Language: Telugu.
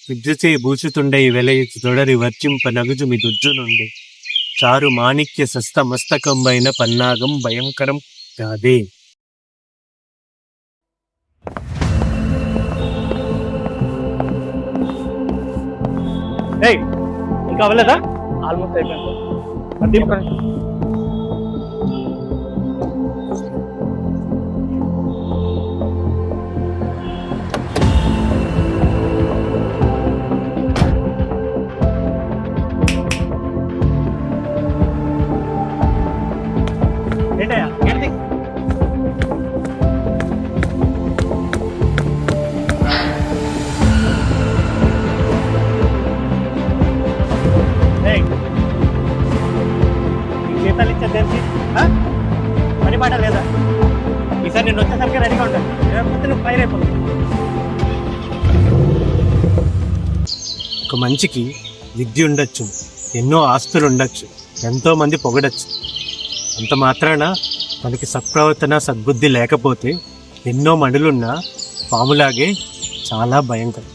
విద్యుచే భూషితుండై వెలయిచు తొడరి వర్చింప నగుజు మీ దుజ్జు నుండి చారు మాణిక్య సస్త మస్తకంబైన పన్నాగం భయంకరం కాదే. ఇంకా అవ్వలేదా? ఆల్మోస్ట్ అయిపోయింది. ఏంటయ్యా ఏంటి? జీతాలు ఇచ్చేది దేనికి? పని పాట లేదా? ఈసారి నేను వచ్చేసరికి రెడీగా ఉంటాను. లేకపోతే నువ్వు ఫైర్ అయిపోతావు. ఒక మనిషికి విద్య ఉండొచ్చు, ఎన్నో ఆస్తులు ఉండొచ్చు, ఎంతో మంది పొగడచ్చు. అంత మాత్రాన మనకి సత్ప్రవర్తన సద్బుద్ధి లేకపోతే ఎన్నో మడులున్నా పాములాగే చాలా భయంకరం.